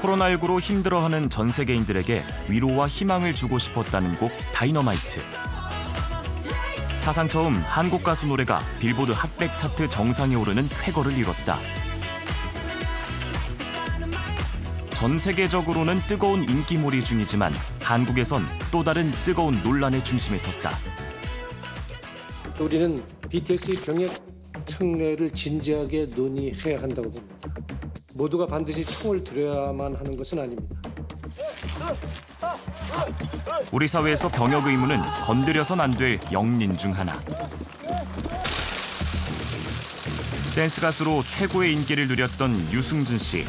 코로나19로 힘들어하는 전 세계인들에게 위로와 희망을 주고 싶었다는 곡 다이너마이트. 사상 처음 한국 가수 노래가 빌보드 핫백 차트 정상에 오르는 쾌거를 이뤘다. 전 세계적으로는 뜨거운 인기몰이 중이지만 한국에선 또 다른 뜨거운 논란의 중심에 섰다. 우리는 BTS의 병역 특례를 진지하게 논의해야 한다고 봅니다. 모두가 반드시 총을 들여야만 하는 것은 아닙니다. 우리 사회에서 병역 의무는 건드려선 안 될 영린 중 하나. 댄스 가수로 최고의 인기를 누렸던 유승준 씨.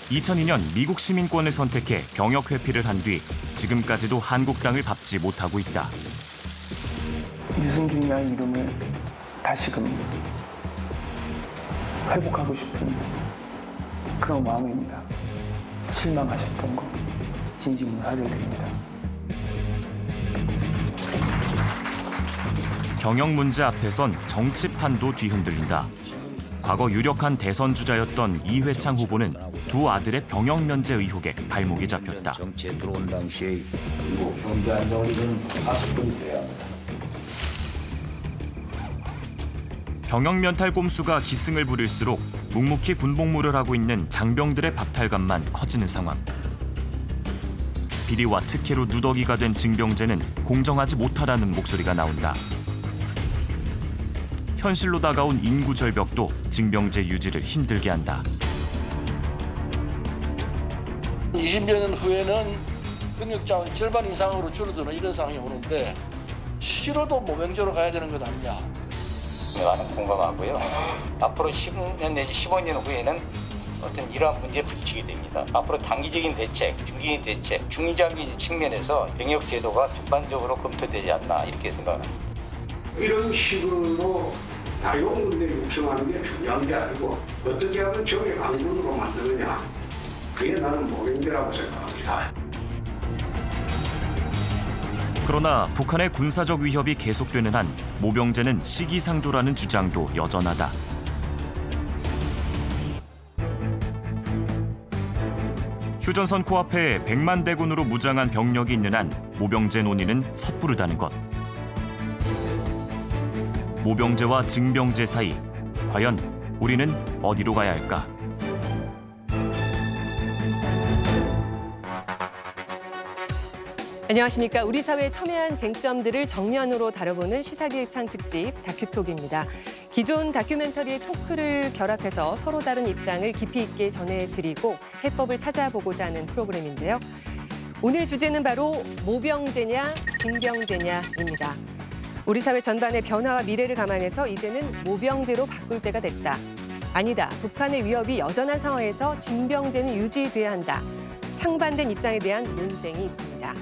2002년 미국 시민권을 선택해 병역 회피를 한 뒤 지금까지도 한국 땅을 밟지 못하고 있다. 유승준이라는 이름을 다시금 회복하고 싶은 그런 마음입니다. 실망하셨던 거 진심으로 사죄드립니다. 병역 문제 앞에선 정치판도 뒤흔들린다. 과거 유력한 대선 주자였던 이회창 후보는 두 아들의 병역 면제 의혹에 발목이 잡혔다. 정치에 들어온 당시에 그리고 경제 안정을 이룬 가수분이 돼야 합니다. 병역 면탈 꼼수가 기승을 부릴수록 묵묵히 군복무를 하고 있는 장병들의 박탈감만 커지는 상황. 비리와 특혜로 누더기가 된 징병제는 공정하지 못하다는 목소리가 나온다. 현실로 다가온 인구 절벽도 징병제 유지를 힘들게 한다. 20년 후에는 근육자원 절반 이상으로 줄어드는 이런 상황이 오는데 싫어도 모병제로 가야 되는 것 아니냐. 나는 공감하고요. 앞으로 10년 내지 15년 후에는 어떤 이러한 문제에 부딪히게 됩니다. 앞으로 단기적인 대책, 중기적인 대책, 중장기 측면에서 병역 제도가 전반적으로 검토되지 않나 이렇게 생각합니다. 이런 식으로 다용 문제 육성하는 게 중요한 게 아니고 어떻게 하면 정의 강군으로 만드느냐. 그게 나는 모병제라고 생각합니다. 그러나 북한의 군사적 위협이 계속되는 한 모병제는 시기상조라는 주장도 여전하다. 휴전선 코앞에 100만 대군으로 무장한 병력이 있는 한 모병제 논의는 섣부르다는 것. 모병제와 징병제 사이, 과연 우리는 어디로 가야 할까? 안녕하십니까. 우리 사회의 첨예한 쟁점들을 정면으로 다뤄보는 시사기획창 특집 다큐톡입니다. 기존 다큐멘터리의 토크를 결합해서 서로 다른 입장을 깊이 있게 전해드리고 해법을 찾아보고자 하는 프로그램인데요. 오늘 주제는 바로 모병제냐 징병제냐입니다. 우리 사회 전반의 변화와 미래를 감안해서 이제는 모병제로 바꿀 때가 됐다. 아니다. 북한의 위협이 여전한 상황에서 징병제는 유지돼야 한다. 상반된 입장에 대한 논쟁이 있습니다.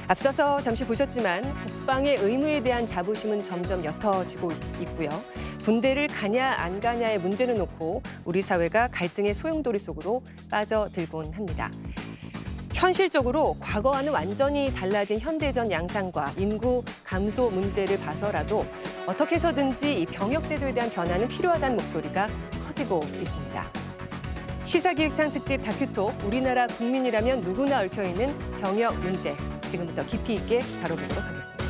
앞서서 잠시 보셨지만 국방의 의무에 대한 자부심은 점점 옅어지고 있고요. 군대를 가냐 안 가냐의 문제를 놓고 우리 사회가 갈등의 소용돌이 속으로 빠져들곤 합니다. 현실적으로 과거와는 완전히 달라진 현대전 양상과 인구 감소 문제를 봐서라도 어떻게 해서든지 이 병역제도에 대한 변화는 필요하다는 목소리가 커지고 있습니다. 시사기획창 특집 다큐톡, 우리나라 국민이라면 누구나 얽혀있는 병역 문제. 지금부터 깊이 있게 다뤄보도록 하겠습니다.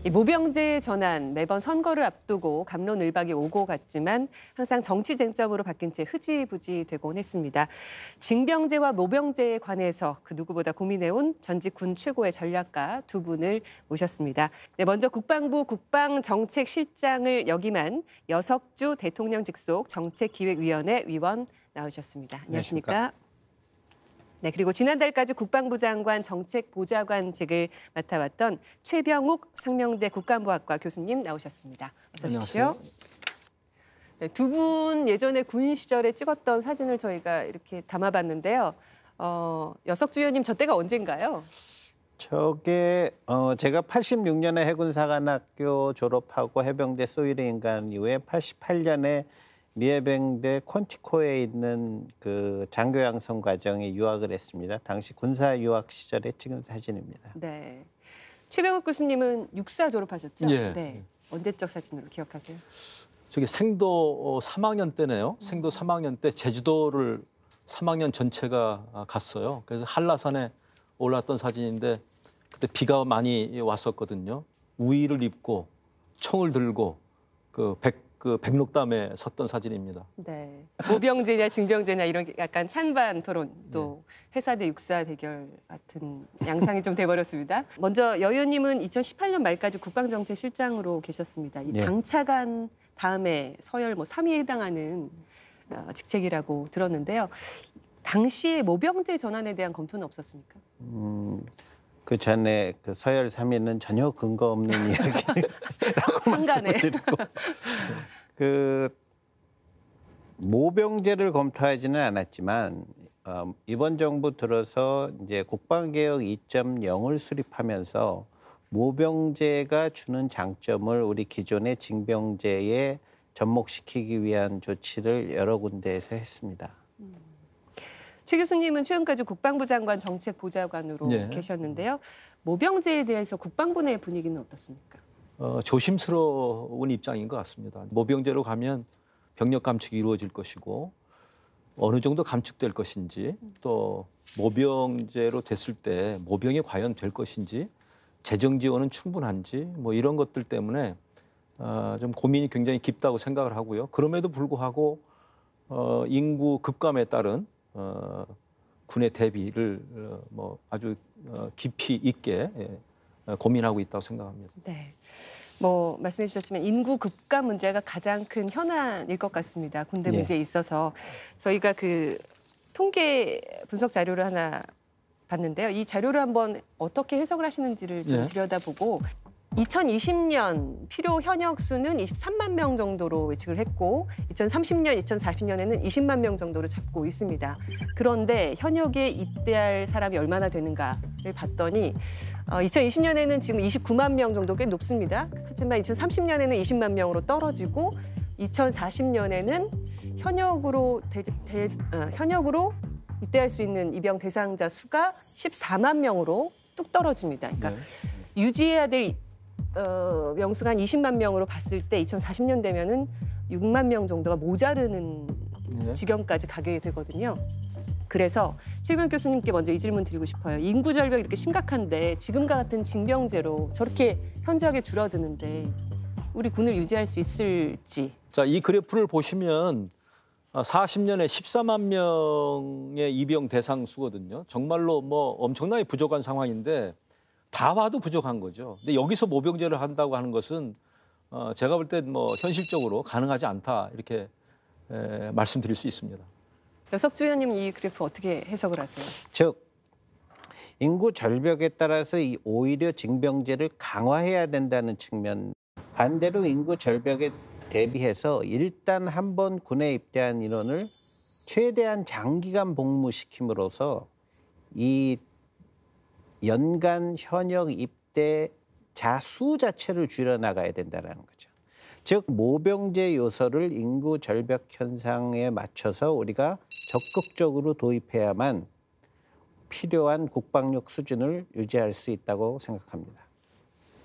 이 모병제 전환, 매번 선거를 앞두고 갑론을박이 오고 갔지만 항상 정치 쟁점으로 바뀐 채 흐지부지 되곤 했습니다. 징병제와 모병제에 관해서 그 누구보다 고민해온 전직 군 최고의 전략가 두 분을 모셨습니다. 네, 먼저 국방부 국방정책실장을 역임한 여석주 대통령 직속 정책기획위원회 위원 나오셨습니다. 안녕하십니까? 네, 그리고 지난달까지 국방부 장관 정책보좌관직을 맡아왔던 최병욱 상명대 국가안보학과 교수님 나오셨습니다. 어서 오십시오. 네, 두 분 예전에 군 시절에 찍었던 사진을 저희가 이렇게 담아봤는데요. 여석주 의원님 저 때가 언젠가요? 저게 제가 86년에 해군사관학교 졸업하고 해병대 소위의 인간 이후에 88년에 미해병대 콘티코에 있는 그 장교양성 과정에 유학을 했습니다. 당시 군사 유학 시절에 찍은 사진입니다. 네. 최병욱 교수님은 육사 졸업하셨죠? 예. 네. 언제적 사진으로 기억하세요? 저기 생도 3학년 때네요. 생도 3학년 때 제주도를 3학년 전체가 갔어요. 그래서 한라산에 올랐던 사진인데 그때 비가 많이 왔었거든요. 우의를 입고 총을 들고 그 백록담에 섰던 사진입니다. 네. 모병제냐 징병제냐 이런 약간 찬반 토론 또 해사 대 육사 대결 같은 양상이 좀 돼버렸습니다. 먼저 여 의원님은 2018년 말까지 국방정책실장으로 계셨습니다. 이 장차관 다음에 서열 3위에 해당하는 직책이라고 들었는데요. 당시에 모병제 전환에 대한 검토는 없었습니까? 그 전에 그 서열 3위는 전혀 근거 없는 이야기라고 말씀드리고 그 모병제를 검토하지는 않았지만 이번 정부 들어서 이제 국방개혁 2.0을 수립하면서 모병제가 주는 장점을 우리 기존의 징병제에 접목시키기 위한 조치를 여러 군데에서 했습니다. 최 교수님은 최근까지 국방부 장관 정책보좌관으로 계셨는데요. 모병제에 대해서 국방부 내 분위기는 어떻습니까? 조심스러운 입장인 것 같습니다. 모병제로 가면 병력 감축이 이루어질 것이고 어느 정도 감축될 것인지 또 모병제로 됐을 때 모병이 과연 될 것인지 재정 지원은 충분한지 뭐 이런 것들 때문에 좀 고민이 굉장히 깊다고 생각을 하고요. 그럼에도 불구하고 인구 급감에 따른 군의 대비를 뭐 아주 깊이 있게 고민하고 있다고 생각합니다. 네, 뭐 말씀해 주셨지만 인구 급감 문제가 가장 큰 현안일 것 같습니다. 군대 문제에 있어서 저희가 그 통계 분석 자료를 하나 봤는데요. 이 자료를 한번 어떻게 해석을 하시는지를 좀 들여다보고 2020년 필요 현역 수는 23만 명 정도로 예측을 했고 2030년, 2040년에는 20만 명 정도로 잡고 있습니다. 그런데 현역에 입대할 사람이 얼마나 되는가를 봤더니 2020년에는 지금 29만 명 정도 꽤 높습니다. 하지만 2030년에는 20만 명으로 떨어지고 2040년에는 현역으로 입대할 수 있는 입영 대상자 수가 14만 명으로 뚝 떨어집니다. 그러니까 유지해야 될 명수가 한 20만 명으로 봤을 때 2040년 되면은 6만 명 정도가 모자르는 지경까지 가게 되거든요. 그래서 최병욱 교수님께 먼저 이 질문 드리고 싶어요. 인구 절벽이 이렇게 심각한데 지금과 같은 징병제로 저렇게 현저하게 줄어드는데 우리 군을 유지할 수 있을지. 자, 이 그래프를 보시면 40년에 14만 명의 입영 대상 수거든요. 정말로 뭐 엄청나게 부족한 상황인데 다 봐도 부족한 거죠. 근데 여기서 모병제를 한다고 하는 것은 제가 볼 때 뭐 현실적으로 가능하지 않다 이렇게 말씀드릴 수 있습니다. 여석주 의원님 이 그래프 어떻게 해석을 하세요? 즉 인구 절벽에 따라서 오히려 징병제를 강화해야 된다는 측면. 반대로 인구 절벽에 대비해서 일단 한 번 군에 입대한 인원을 최대한 장기간 복무시킴으로써 이 연간 현역 입대자 수 자체를 줄여나가야 된다는 거죠. 즉 모병제 요소를 인구 절벽 현상에 맞춰서 우리가 적극적으로 도입해야만 필요한 국방력 수준을 유지할 수 있다고 생각합니다.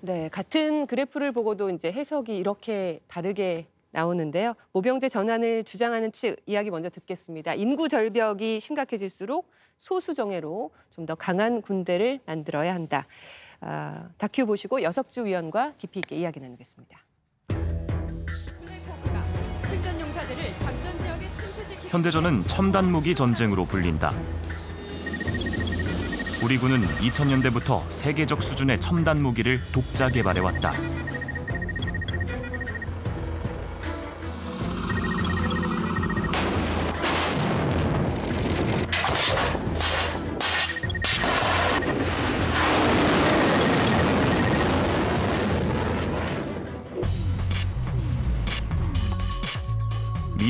네, 같은 그래프를 보고도 이제 해석이 이렇게 다르게 나오는데요. 모병제 전환을 주장하는 측 이야기 먼저 듣겠습니다. 인구 절벽이 심각해질수록 소수 정예로 좀 더 강한 군대를 만들어야 한다. 다큐 보시고 여석주 위원과 깊이 있게 이야기 나누겠습니다. 현대전은 첨단 무기 전쟁으로 불린다. 우리 군은 2000년대부터 세계적 수준의 첨단 무기를 독자 개발해왔다.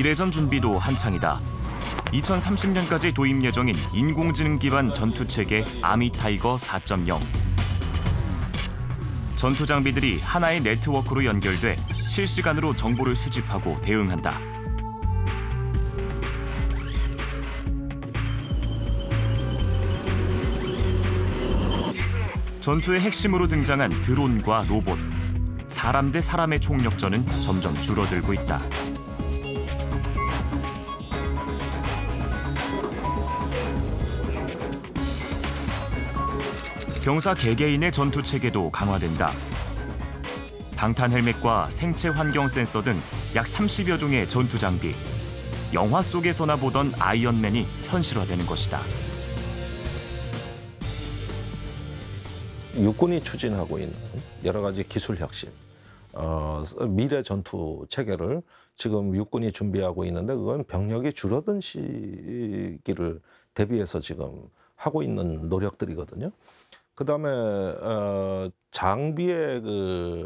비대전 준비도 한창이다. 2030년까지 도입 예정인 인공지능 기반 전투체계 아미 타이거 4.0. 전투 장비들이 하나의 네트워크로 연결돼 실시간으로 정보를 수집하고 대응한다. 전투의 핵심으로 등장한 드론과 로봇. 사람 대 사람의 총력전은 점점 줄어들고 있다. 병사 개개인의 전투 체계도 강화된다. 방탄 헬멧과 생체 환경 센서 등 약 30여 종의 전투 장비. 영화 속에서나 보던 아이언맨이 현실화되는 것이다. 육군이 추진하고 있는 여러 가지 기술 혁신, 미래 전투 체계를 지금 육군이 준비하고 있는데 그건 병력이 줄어든 시기를 대비해서 지금 하고 있는 노력들이거든요. 그다음에 장비에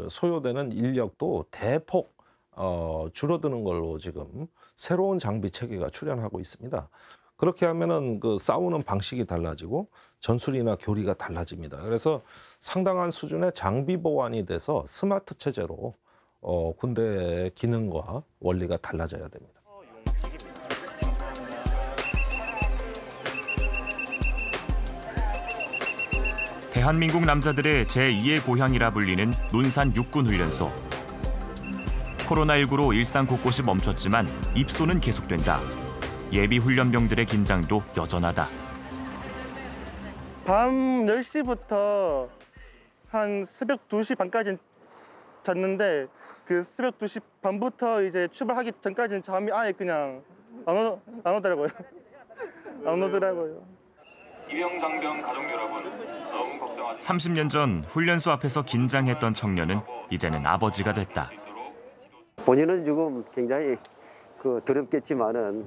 소요되는 인력도 대폭 줄어드는 걸로 지금 새로운 장비 체계가 출현하고 있습니다. 그렇게 하면은 싸우는 방식이 달라지고 전술이나 교리가 달라집니다. 그래서 상당한 수준의 장비 보완이 돼서 스마트 체제로 군대의 기능과 원리가 달라져야 됩니다. 대한민국 남자들의 제2의 고향이라 불리는 논산 육군훈련소. 코로나19로 일상 곳곳이 멈췄지만 입소는 계속된다. 예비 훈련병들의 긴장도 여전하다. 밤 10시부터 한 새벽 2시 반까지 잤는데 그 새벽 2시 반부터 이제 출발하기 전까지는 잠이 아예 그냥 안 오더라고요. 안 오더라고요. 이병 장병 가족 여러분, 너무 걱정하지. 30년 전 훈련소 앞에서 긴장했던 청년은 이제는 아버지가 됐다. 본인은 지금 굉장히 두렵겠지만은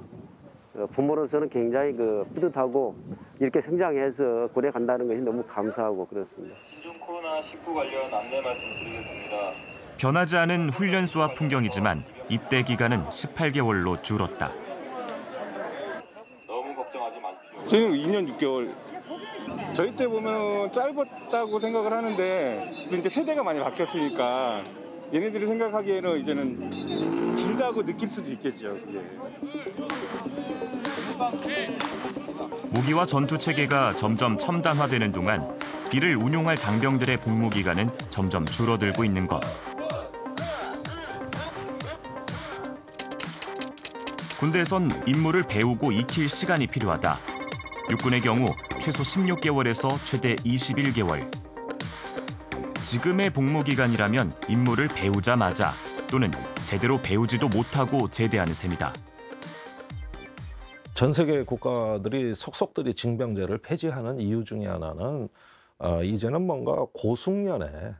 부모로서는 굉장히 뿌듯하고 이렇게 성장해서 군에 간다는 것이 너무 감사하고 그렇습니다. 신종 코로나19 관련 안내 말씀드리겠습니다. 변하지 않은 훈련소 앞 풍경이지만 입대 기간은 18개월로 줄었다. 너무 걱정하지 마십시오. 저희는 2년 6개월. 저희 때 보면 짧았다고 생각을 하는데 이제 세대가 많이 바뀌었으니까 얘네들이 생각하기에는 이제는 길다고 느낄 수도 있겠죠. 그게. 무기와 전투 체계가 점점 첨단화되는 동안 이를 운용할 장병들의 복무 기간은 점점 줄어들고 있는 것. 군대에선 임무를 배우고 익힐 시간이 필요하다. 육군의 경우 최소 16개월에서 최대 21개월. 지금의 복무 기간이라면 임무를 배우자마자 또는 제대로 배우지도 못하고 제대하는 셈이다. 전 세계 국가들이 속속들이 징병제를 폐지하는 이유 중에 하나는 이제는 뭔가 고숙련의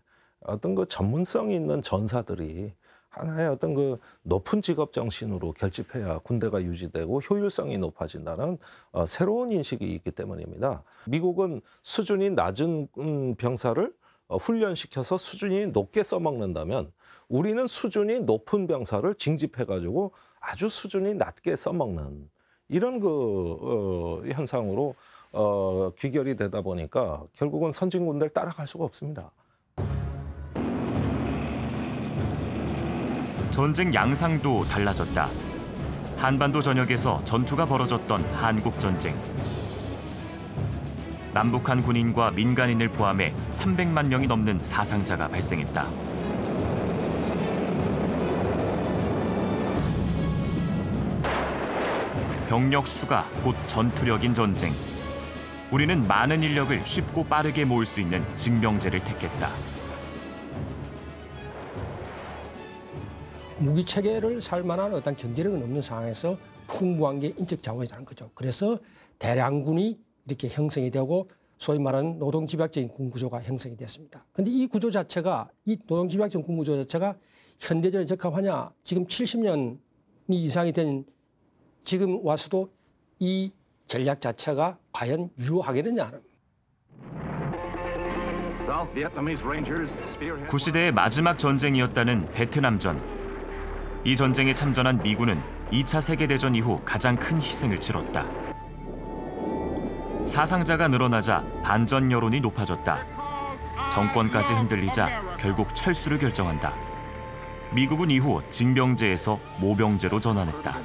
어떤 전문성 있는 전사들이 하나의 어떤 높은 직업 정신으로 결집해야 군대가 유지되고 효율성이 높아진다는 새로운 인식이 있기 때문입니다. 미국은 수준이 낮은 병사를 훈련시켜서 수준이 높게 써먹는다면 우리는 수준이 높은 병사를 징집해가지고 아주 수준이 낮게 써먹는 이런 현상으로 귀결이 되다 보니까 결국은 선진군대를 따라갈 수가 없습니다. 전쟁 양상도 달라졌다. 한반도 전역에서 전투가 벌어졌던 한국전쟁. 남북한 군인과 민간인을 포함해 300만 명이 넘는 사상자가 발생했다. 병력 수가 곧 전투력인 전쟁. 우리는 많은 인력을 쉽고 빠르게 모을 수 있는 징병제를 택했다. 무기 체계를 살 만한 어떤 경제력은 없는 상황에서 풍부한 게 인적 자원이라는 거죠. 그래서 대량군이 이렇게 형성이 되고 소위 말하는 노동집약적인 군구조가 형성이 됐습니다. 그런데 이 구조 자체가, 이 노동집약적인 군구조 자체가 현대전에 적합하냐? 지금 70년이 이상이 된 지금 와서도 이 전략 자체가 과연 유효하겠느냐는. 구시대의 마지막 전쟁이었다는 베트남전. 이 전쟁에 참전한 미군은 2차 세계대전 이후 가장 큰 희생을 치렀다. 사상자가 늘어나자 반전 여론이 높아졌다. 정권까지 흔들리자 결국 철수를 결정한다. 미국은 이후 징병제에서 모병제로 전환했다.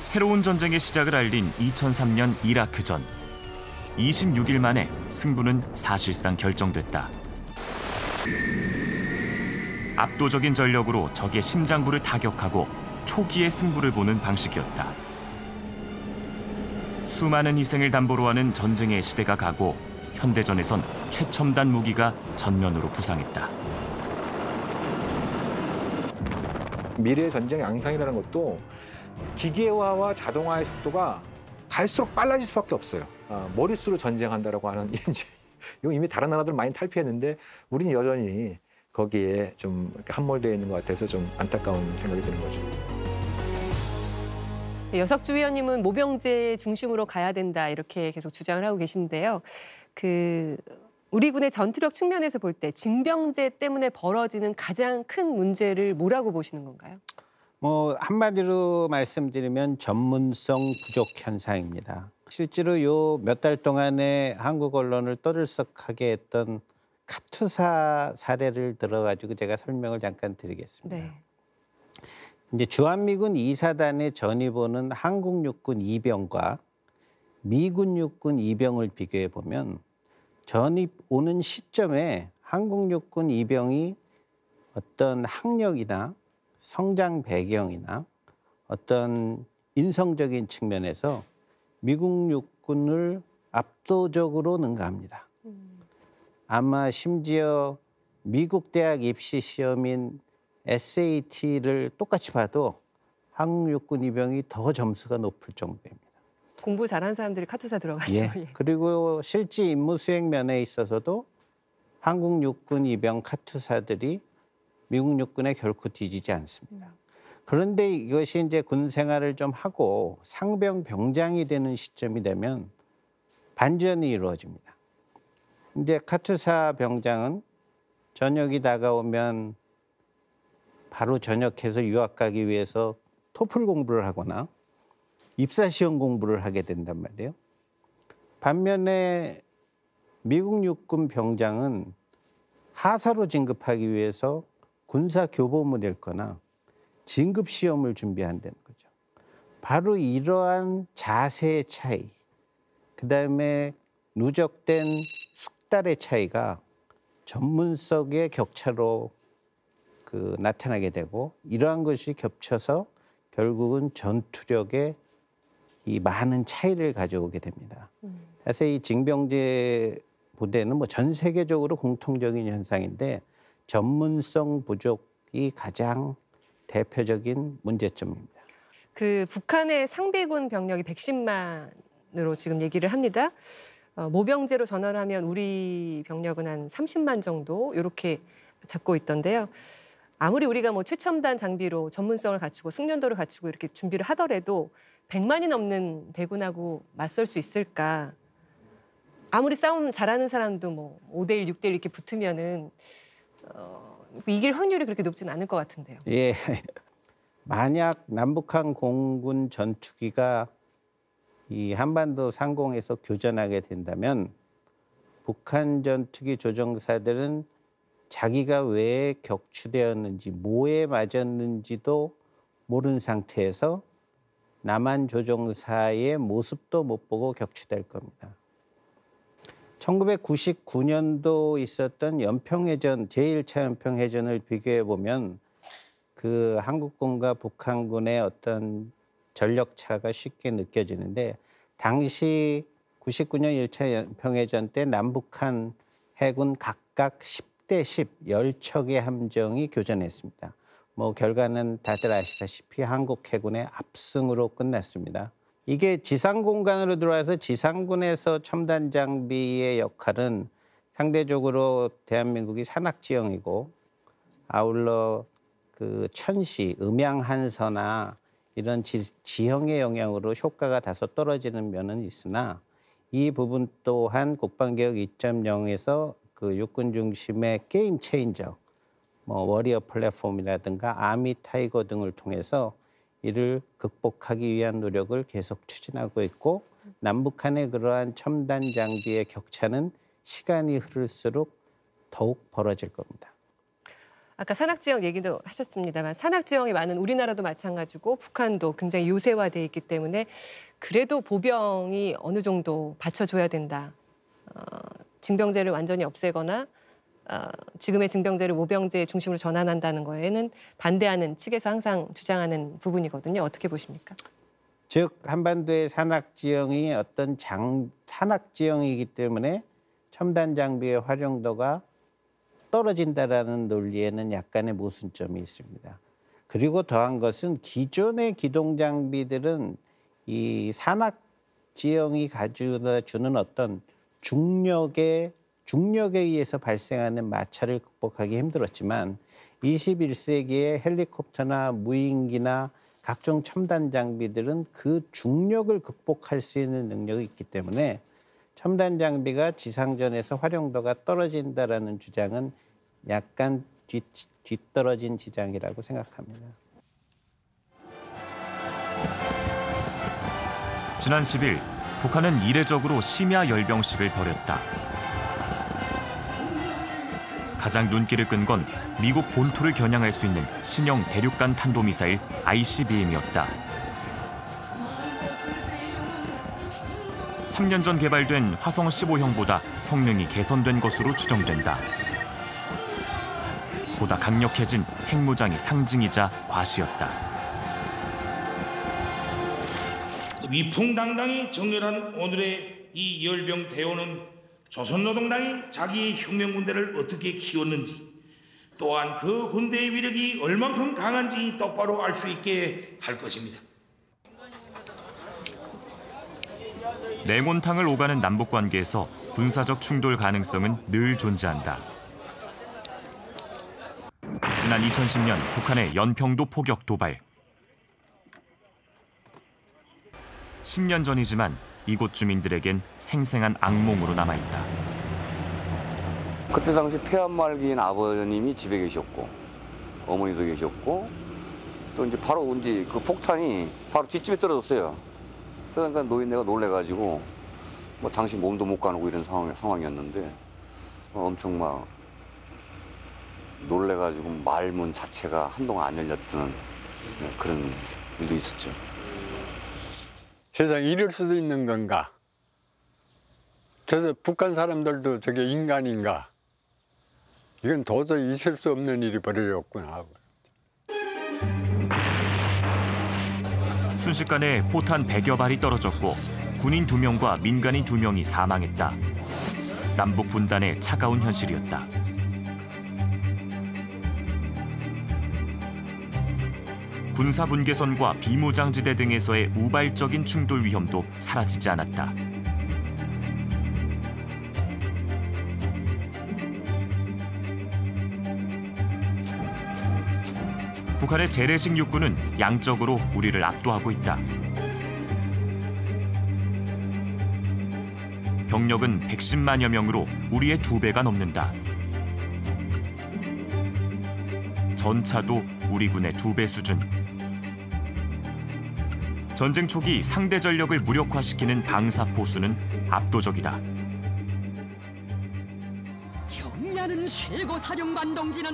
새로운 전쟁의 시작을 알린 2003년 이라크전. 26일 만에 승부는 사실상 결정됐다. 압도적인 전력으로 적의 심장부를 타격하고 초기의 승부를 보는 방식이었다. 수많은 희생을 담보로 하는 전쟁의 시대가 가고 현대전에선 최첨단 무기가 전면으로 부상했다. 미래의 전쟁의 양상이라는 것도 기계화와 자동화의 속도가 갈수록 빨라질 수밖에 없어요. 머릿수로 전쟁한다라고 하는 이거 이미 다른 나라들 많이 탈피했는데 우리는 여전히 거기에 좀 함몰되어 있는 것 같아서 좀 안타까운 생각이 드는 거죠. 여석주 위원님은 모병제 중심으로 가야 된다 이렇게 계속 주장을 하고 계신데요. 우리 군의 전투력 측면에서 볼 때 징병제 때문에 벌어지는 가장 큰 문제를 뭐라고 보시는 건가요? 한마디로 말씀드리면 전문성 부족 현상입니다. 실제로 요 몇 달 동안에 한국 언론을 떠들썩하게 했던 카투사 사례를 들어가지고 제가 설명을 잠깐 드리겠습니다. 네. 이제 주한미군 2사단에 전입 오는 한국 육군 2병과 미군 육군 2병을 비교해 보면 전입 오는 시점에 한국 육군 2병이 어떤 학력이나 성장 배경이나 어떤 인성적인 측면에서 미국 육군을 압도적으로 능가합니다. 아마 심지어 미국 대학 입시 시험인 SAT를 똑같이 봐도 한국 육군 2병이 더 점수가 높을 정도입니다. 공부 잘하는 사람들이 카투사 들어가죠. 예. 그리고 실제 임무 수행 면에 있어서도 한국 육군 2병 카투사들이 미국 육군에 결코 뒤지지 않습니다. 그런데 이것이 이제 군 생활을 좀 하고 상병 병장이 되는 시점이 되면 반전이 이루어집니다. 이제 카투사 병장은 저녁이 다가오면 바로 전역해서 유학 가기 위해서 토플 공부를 하거나 입사시험 공부를 하게 된단 말이에요. 반면에 미국 육군 병장은 하사로 진급하기 위해서 군사 교보문을 읽거나 진급 시험을 준비한다는 거죠. 바로 이러한 자세의 차이, 그다음에 누적된 숙달의 차이가 전문성의 격차로 나타나게 되고 이러한 것이 겹쳐서 결국은 전투력에 이 많은 차이를 가져오게 됩니다. 그래서 이 징병제 부대는 전 세계적으로 공통적인 현상인데 전문성 부족이 가장 대표적인 문제점입니다. 북한의 상비군 병력이 110만으로 지금 얘기를 합니다. 모병제로 전환하면 우리 병력은 한 30만 정도 이렇게 잡고 있던데요. 아무리 우리가 최첨단 장비로 전문성을 갖추고 숙련도를 갖추고 이렇게 준비를 하더라도 100만이 넘는 대군하고 맞설 수 있을까? 아무리 싸움 잘하는 사람도 5대1, 6대1 이렇게 붙으면은 이길 확률이 그렇게 높지는 않을 것 같은데요. 예, 만약 남북한 공군 전투기가 이 한반도 상공에서 교전하게 된다면 북한 전투기 조종사들은 자기가 왜 격추되었는지, 뭐에 맞았는지도 모르는 상태에서 남한 조종사의 모습도 못 보고 격추될 겁니다. 1999년도 있었던 연평해전, 제1차 연평해전을 비교해 보면 한국군과 북한군의 어떤 전력차가 쉽게 느껴지는데 당시 99년 1차 연평해전 때 남북한 해군 각각 10대 10, 10척의 함정이 교전했습니다. 결과는 다들 아시다시피 한국 해군의 압승으로 끝났습니다. 이게 지상 공간으로 들어와서 지상군에서 첨단 장비의 역할은 상대적으로 대한민국이 산악지형이고 아울러 천시, 음양한서나 이런 지형의 영향으로 효과가 다소 떨어지는 면은 있으나 이 부분 또한 국방개혁 2.0에서 그 육군 중심의 게임 체인저, 뭐 워리어 플랫폼이라든가 아미 타이거 등을 통해서 이를 극복하기 위한 노력을 계속 추진하고 있고 남북한의 그러한 첨단 장비의 격차는 시간이 흐를수록 더욱 벌어질 겁니다. 아까 산악지형 얘기도 하셨습니다만 산악지형이 많은 우리나라도 마찬가지고 북한도 굉장히 요새화돼 있기 때문에 그래도 보병이 어느 정도 받쳐줘야 된다. 징병제를 완전히 없애거나 지금의 징병제를 모병제 중심으로 전환한다는 거에는 반대하는 측에서 항상 주장하는 부분이거든요. 어떻게 보십니까? 즉 한반도의 산악지형이 어떤 산악지형이기 때문에 첨단 장비의 활용도가 떨어진다라는 논리에는 약간의 모순점이 있습니다. 그리고 더한 것은 기존의 기동 장비들은 이 산악 지형이 가져다 주는 어떤 중력에 의해서 발생하는 마찰을 극복하기 힘들었지만 21세기의 헬리콥터나 무인기나 각종 첨단 장비들은 그 중력을 극복할 수 있는 능력이 있기 때문에 첨단 장비가 지상전에서 활용도가 떨어진다라는 주장은 약간 뒤떨어진 지장이라고 생각합니다. 지난 10일 북한은 이례적으로 심야 열병식을 벌였다. 가장 눈길을 끈 건 미국 본토를 겨냥할 수 있는 신형 대륙간 탄도미사일 ICBM이었다. 3년 전 개발된 화성 15형보다 성능이 개선된 것으로 추정된다. 보다 강력해진 핵무장의 상징이자 과시였다. 위풍당당히 정렬한 오늘의 이 열병 대오는 조선노동당이 자기의 혁명군대를 어떻게 키웠는지 또한 그 군대의 위력이 얼만큼 강한지 똑바로 알 수 있게 할 것입니다. 냉온탕을 오가는 남북관계에서 군사적 충돌 가능성은 늘 존재한다. 지난 2010년 북한의 연평도 포격 도발. 10년 전이지만 이곳 주민들에겐 생생한 악몽으로 남아있다. 그때 당시 폐암 말기인 아버님이 집에 계셨고 어머니도 계셨고 또 이제 바로 이제 그 폭탄이 바로 뒷집에 떨어졌어요. 그러니까 노인네가 놀래가지고 뭐 당신 몸도 못 가누고 이런 상황이었는데 엄청 막 놀래가지고 말문 자체가 한동안 안 열렸던 그런 일도 있었죠. 세상에 이럴 수도 있는 건가? 저 북한 사람들도 저게 인간인가? 이건 도저히 있을 수 없는 일이 벌어졌구나. 순식간에 포탄 100여 발이 떨어졌고 군인 2명과 민간인 2명이 사망했다. 남북 분단의 차가운 현실이었다. 군사 분계선과 비무장지대 등에서의 우발적인 충돌 위험도 사라지지 않았다. 북한의 재래식 육군은 양적으로 우리를 압도하고 있다. 병력은 110만여 명으로 우리의 2배가 넘는다. 전차도 우리 군의 2배 수준. 전쟁 초기 상대 전력을 무력화시키는 방사포수는 압도적이다.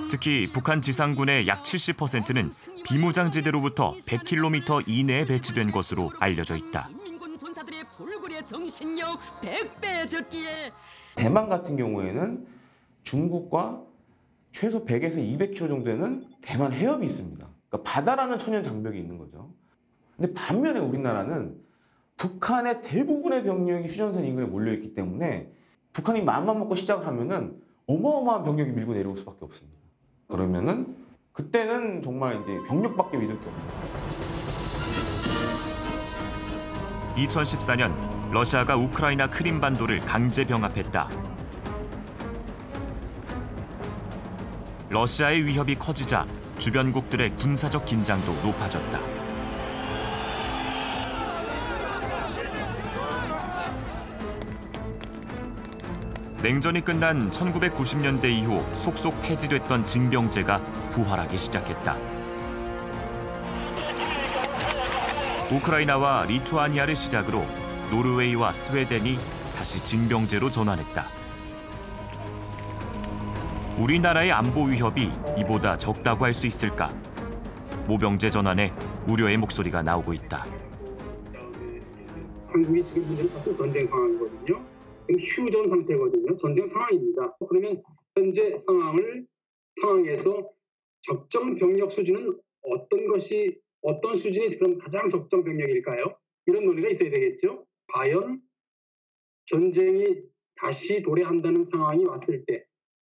특히 북한 지상군의 약 70%는 비무장지대로부터 100km 이내에 배치된 것으로 알려져 있다. 대만 같은 경우에는 중국과 최소 100에서 200km 정도에는 대만 해협이 있습니다. 그러니까 바다라는 천연 장벽이 있는 거죠. 근데 반면에 우리나라는 북한의 대부분의 병력이 휴전선 인근에 몰려있기 때문에 북한이 마음만 먹고 시작을 하면은 어마어마한 병력이 밀고 내려올 수밖에 없습니다. 그러면은 그때는 정말 이제 병력밖에 믿을 게 없습니다. 2014년 러시아가 우크라이나 크림반도를 강제 병합했다. 러시아의 위협이 커지자 주변국들의 군사적 긴장도 높아졌다. 냉전이 끝난 1990년대 이후 속속 폐지됐던 징병제가 부활하기 시작했다. 우크라이나와 리투아니아를 시작으로 노르웨이와 스웨덴이 다시 징병제로 전환했다. 우리나라의 안보 위협이 이보다 적다고 할 수 있을까? 모병제 전환에 우려의 목소리가 나오고 있다. 한국이 지금 현재 전쟁 상황이거든요. 지금 휴전 상태거든요. 전쟁 상황입니다. 그러면 현재 상황에서 적정 병력 수준은 어떤 수준이 그럼 가장 적정 병력일까요? 이런 논의가 있어야 되겠죠. 과연 전쟁이 다시 도래한다는 상황이 왔을 때,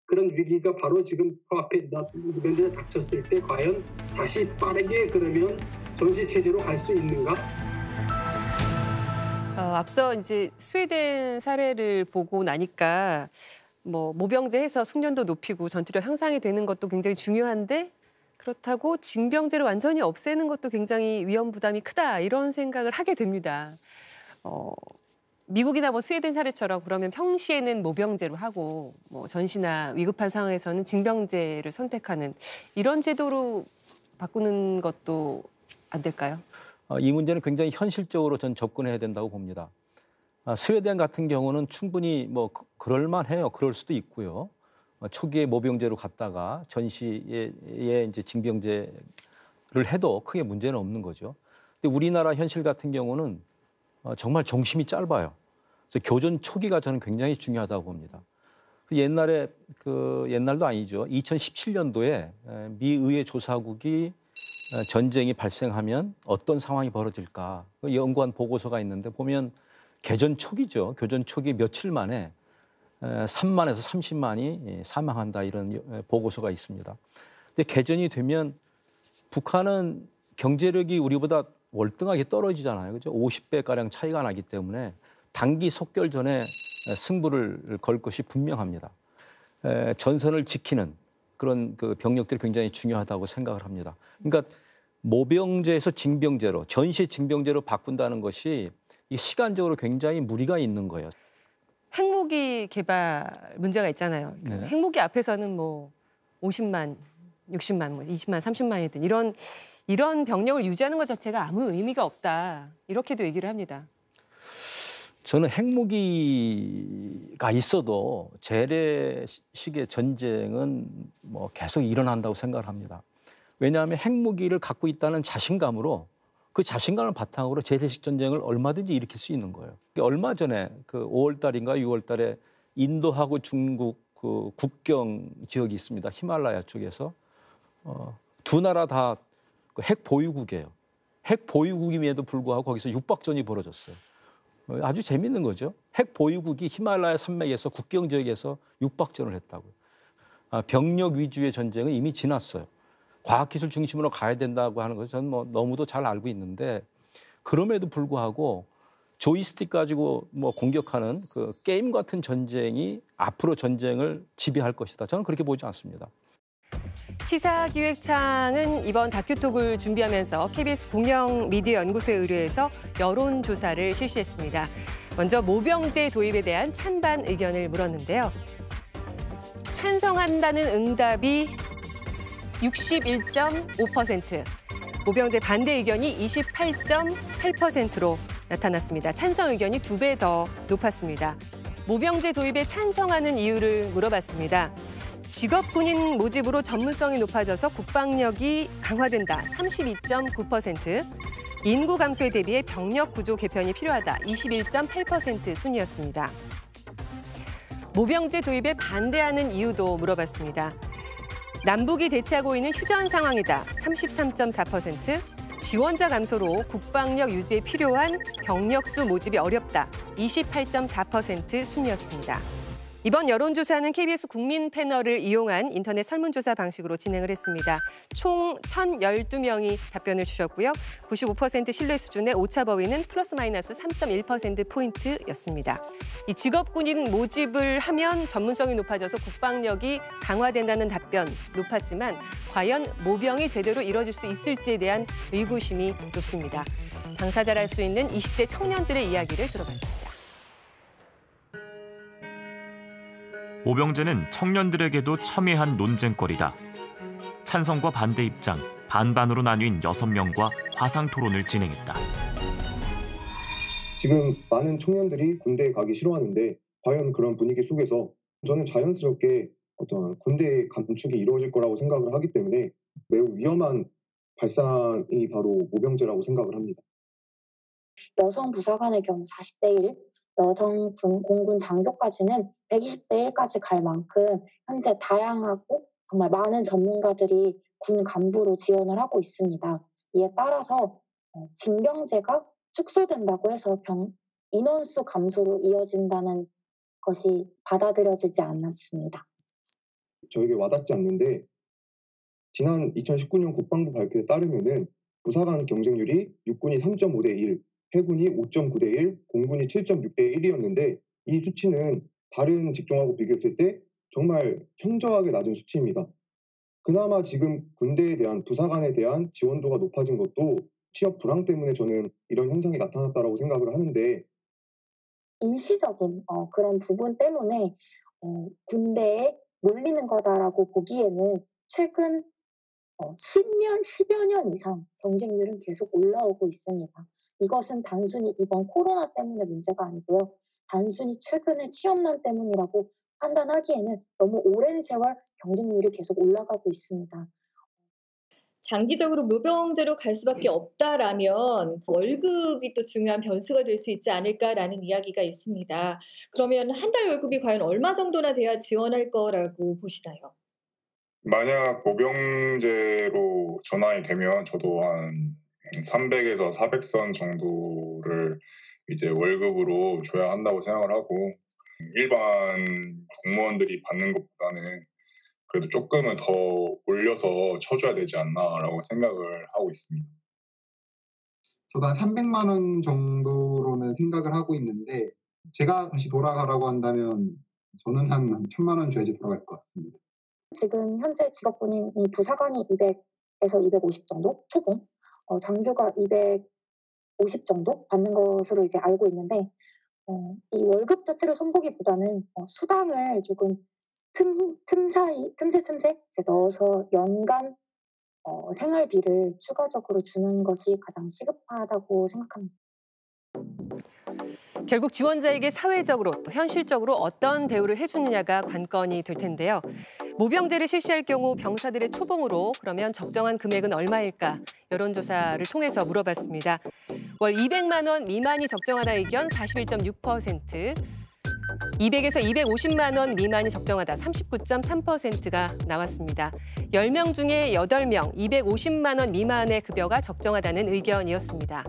그런 위기가 바로 지금 코앞에 면전에 닥쳤을 때 과연 다시 빠르게 그러면 전시 체제로 갈 수 있는가? 앞서 이제 스웨덴 사례를 보고 나니까 뭐 모병제 해서 숙련도 높이고 전투력 향상이 되는 것도 굉장히 중요한데, 그렇다고 징병제를 완전히 없애는 것도 굉장히 위험 부담이 크다, 이런 생각을 하게 됩니다. 미국이나 뭐 스웨덴 사례처럼 그러면 평시에는 모병제로 하고 뭐 전시나 위급한 상황에서는 징병제를 선택하는 이런 제도로 바꾸는 것도 안 될까요? 이 문제는 굉장히 현실적으로 전 접근해야 된다고 봅니다. 스웨덴 같은 경우는 충분히 뭐 그럴만해요. 그럴 수도 있고요. 초기에 모병제로 갔다가 전시에 이제 징병제를 해도 크게 문제는 없는 거죠. 근데 우리나라 현실 같은 경우는 정말 정심이 짧아요. 그래서 교전 초기가 저는 굉장히 중요하다고 봅니다. 옛날도 아니죠. 2017년도에 미 의회 조사국이 전쟁이 발생하면 어떤 상황이 벌어질까 연구한 보고서가 있는데, 보면 개전 초기죠. 교전 초기 며칠 만에 3만에서 30만이 사망한다, 이런 보고서가 있습니다. 근데 개전이 되면 북한은 경제력이 우리보다 월등하게 떨어지잖아요. 그죠? 50배가량 차이가 나기 때문에 단기 속결전에 승부를 걸 것이 분명합니다. 전선을 지키는 그런 그 병력들이 굉장히 중요하다고 생각을 합니다. 그러니까 모병제에서 징병제로, 전시 징병제로 바꾼다는 것이 이 시간적으로 굉장히 무리가 있는 거예요. 핵무기 개발 문제가 있잖아요. 네. 핵무기 앞에서는 뭐 50만, 60만, 뭐 20만, 30만이든 이런 병력을 유지하는 것 자체가 아무 의미가 없다, 이렇게도 얘기를 합니다. 저는 핵무기가 있어도 재래식의 전쟁은 뭐 계속 일어난다고 생각을 합니다. 왜냐하면 핵무기를 갖고 있다는 자신감으로, 그 자신감을 바탕으로 재래식 전쟁을 얼마든지 일으킬 수 있는 거예요. 얼마 전에 그 5월 달인가 6월 달에 인도하고 중국 그 국경 지역이 있습니다. 히말라야 쪽에서. 두 나라 다 핵 보유국이에요. 핵 보유국임에도 불구하고 거기서 육박전이 벌어졌어요. 아주 재밌는 거죠. 핵 보유국이 히말라야 산맥에서 국경 지역에서 육박전을 했다고요. 병력 위주의 전쟁은 이미 지났어요. 과학기술 중심으로 가야 된다고 하는 것을 저는 뭐 너무도 잘 알고 있는데, 그럼에도 불구하고 조이스틱 가지고 뭐 공격하는 그 게임 같은 전쟁이 앞으로 전쟁을 지배할 것이다. 저는 그렇게 보지 않습니다. 시사기획창은 이번 다큐톡을 준비하면서 KBS 공영미디어연구소에 의뢰해서 여론조사를 실시했습니다. 먼저 모병제 도입에 대한 찬반 의견을 물었는데요. 찬성한다는 응답이 61.5%, 모병제 반대 의견이 28.8%로 나타났습니다. 찬성 의견이 2배 더 높았습니다. 모병제 도입에 찬성하는 이유를 물어봤습니다. 직업군인 모집으로 전문성이 높아져서 국방력이 강화된다, 32.9%, 인구 감소에 대비해 병력 구조 개편이 필요하다, 21.8% 순이었습니다. 모병제 도입에 반대하는 이유도 물어봤습니다. 남북이 대치하고 있는 휴전 상황이다, 33.4%, 지원자 감소로 국방력 유지에 필요한 병력수 모집이 어렵다, 28.4% 순이었습니다. 이번 여론조사는 KBS 국민 패널을 이용한 인터넷 설문조사 방식으로 진행을 했습니다. 총 1,012명이 답변을 주셨고요. 95% 신뢰 수준의 오차 범위는 플러스 마이너스 3.1%포인트였습니다. 이 직업군인 모집을 하면 전문성이 높아져서 국방력이 강화된다는 답변 높았지만, 과연 모병이 제대로 이뤄질 수 있을지에 대한 의구심이 높습니다. 당사자를 할 수 있는 20대 청년들의 이야기를 들어봤습니다. 모병제는 청년들에게도 첨예한 논쟁거리다. 찬성과 반대 입장, 반반으로 나뉜 6명과 화상 토론을 진행했다. 지금 많은 청년들이 군대에 가기 싫어하는데 과연 그런 분위기 속에서 저는 자연스럽게 어떤 군대의 감축이 이루어질 거라고 생각을 하기 때문에 매우 위험한 발상이 바로 모병제라고 생각을 합니다. 여성 부사관의 경우 40대 1, 여성 공군 장교까지는 120대 1까지 갈 만큼 현재 다양하고 정말 많은 전문가들이 군 간부로 지원을 하고 있습니다. 이에 따라서 징병제가 축소된다고 해서 인원수 감소로 이어진다는 것이 받아들여지지 않았습니다. 저에게 와닿지 않는데 지난 2019년 국방부 발표에 따르면은 부사관 경쟁률이 육군이 3.5대 1, 해군이 5.9대 1, 공군이 7.6대 1이었는데 이 수치는 다른 직종하고 비교했을 때 정말 현저하게 낮은 수치입니다. 그나마 지금 군대에 대한 부사관에 대한 지원도가 높아진 것도 취업 불황 때문에 저는 이런 현상이 나타났다고 생각을 하는데 일시적인 그런 부분 때문에 군대에 몰리는 거다라고 보기에는 최근 10여 년 이상 경쟁률은 계속 올라오고 있습니다. 이것은 단순히 이번 코로나 때문에 문제가 아니고요. 단순히 최근의 취업난 때문이라고 판단하기에는 너무 오랜 세월 경쟁률이 계속 올라가고 있습니다. 장기적으로 모병제로 갈 수밖에 없다라면 월급이 또 중요한 변수가 될 수 있지 않을까라는 이야기가 있습니다. 그러면 한 달 월급이 과연 얼마 정도나 돼야 지원할 거라고 보시나요? 만약 모병제로 전환이 되면 저도 한 300에서 400선 정도를 이제 월급으로 줘야 한다고 생각을 하고 일반 공무원들이 받는 것보다는 그래도 조금은 더 올려서 쳐줘야 되지 않나라고 생각을 하고 있습니다. 저도 한 300만 원 정도로는 생각을 하고 있는데 제가 다시 돌아가라고 한다면 저는 한 1,000만 원 줘야지 돌아갈 것 같습니다. 지금 현재 직업군인이 부사관이 200에서 250 정도 초봉, 장교가 250 정도 받는 것으로 이제 알고 있는데 이 월급 자체를 손보기보다는 수당을 조금 틈새 이제 넣어서 연간 생활비를 추가적으로 주는 것이 가장 시급하다고 생각합니다. 결국 지원자에게 사회적으로 또 현실적으로 어떤 대우를 해주느냐가 관건이 될 텐데요. 모병제를 실시할 경우 병사들의 초봉으로 그러면 적정한 금액은 얼마일까? 여론조사를 통해서 물어봤습니다. 월 200만 원 미만이 적정하다 의견 41.6%, 200에서 250만 원 미만이 적정하다 39.3%가 나왔습니다. 10명 중에 8명, 250만 원 미만의 급여가 적정하다는 의견이었습니다.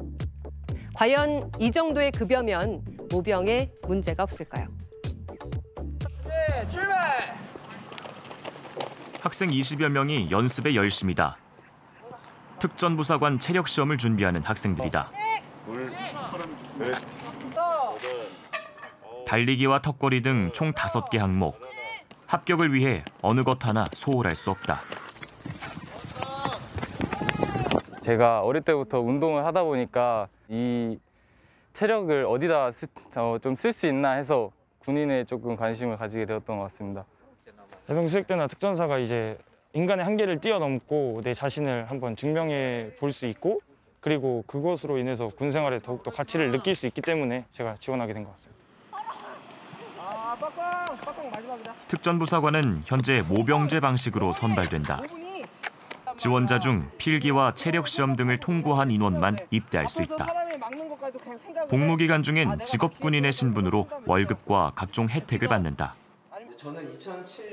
과연 이 정도의 급여면 모병에 문제가 없을까요? 네, 출발! 학생 20여 명이 연습에 열심이다. 특전부사관 체력시험을 준비하는 학생들이다. 달리기와 턱걸이 등 총 5개 항목. 합격을 위해 어느 것 하나 소홀할 수 없다. 제가 어릴 때부터 운동을 하다 보니까 이 체력을 어디다 좀 쓸 수 있나 해서 군인에 조금 관심을 가지게 되었던 것 같습니다. 해병 수색 때나 특전사가 이제 인간의 한계를 뛰어넘고 내 자신을 한번 증명해 볼 수 있고 그리고 그것으로 인해서 군 생활에 더욱더 가치를 느낄 수 있기 때문에 제가 지원하게 된 것 같습니다. 특전부사관은 현재 모병제 방식으로 선발된다. 지원자 중 필기와 체력시험 등을 통과한 인원만 입대할 수 있다. 복무기간 중엔 직업군인의 신분으로 월급과 각종 혜택을 받는다.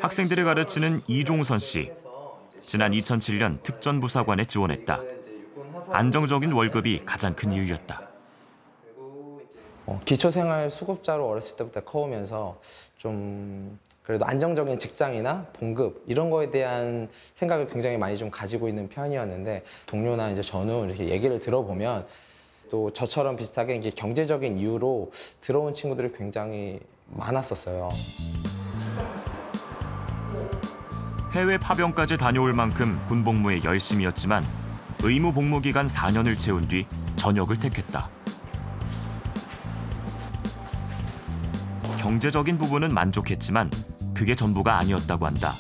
학생들을 가르치는 이종선 씨. 지난 2007년 특전부사관에 지원했다. 안정적인 월급이 가장 큰 이유였다. 기초생활 수급자로 어렸을 때부터 커오면서 좀 그래도 안정적인 직장이나 봉급 이런 거에 대한 생각을 굉장히 많이 좀 가지고 있는 편이었는데 동료나 이제 전후 이렇게 얘기를 들어보면 또 저처럼 비슷하게 이제 경제적인 이유로 들어온 친구들이 굉장히 많았었어요. 해외 파병까지 다녀올 만큼 군복무에 열심이었지만 의무 복무 기간 4년을 채운 뒤 전역을 택했다. 경제적인 부분은 만족했지만 그 그게 전부가 아니었다고 한다.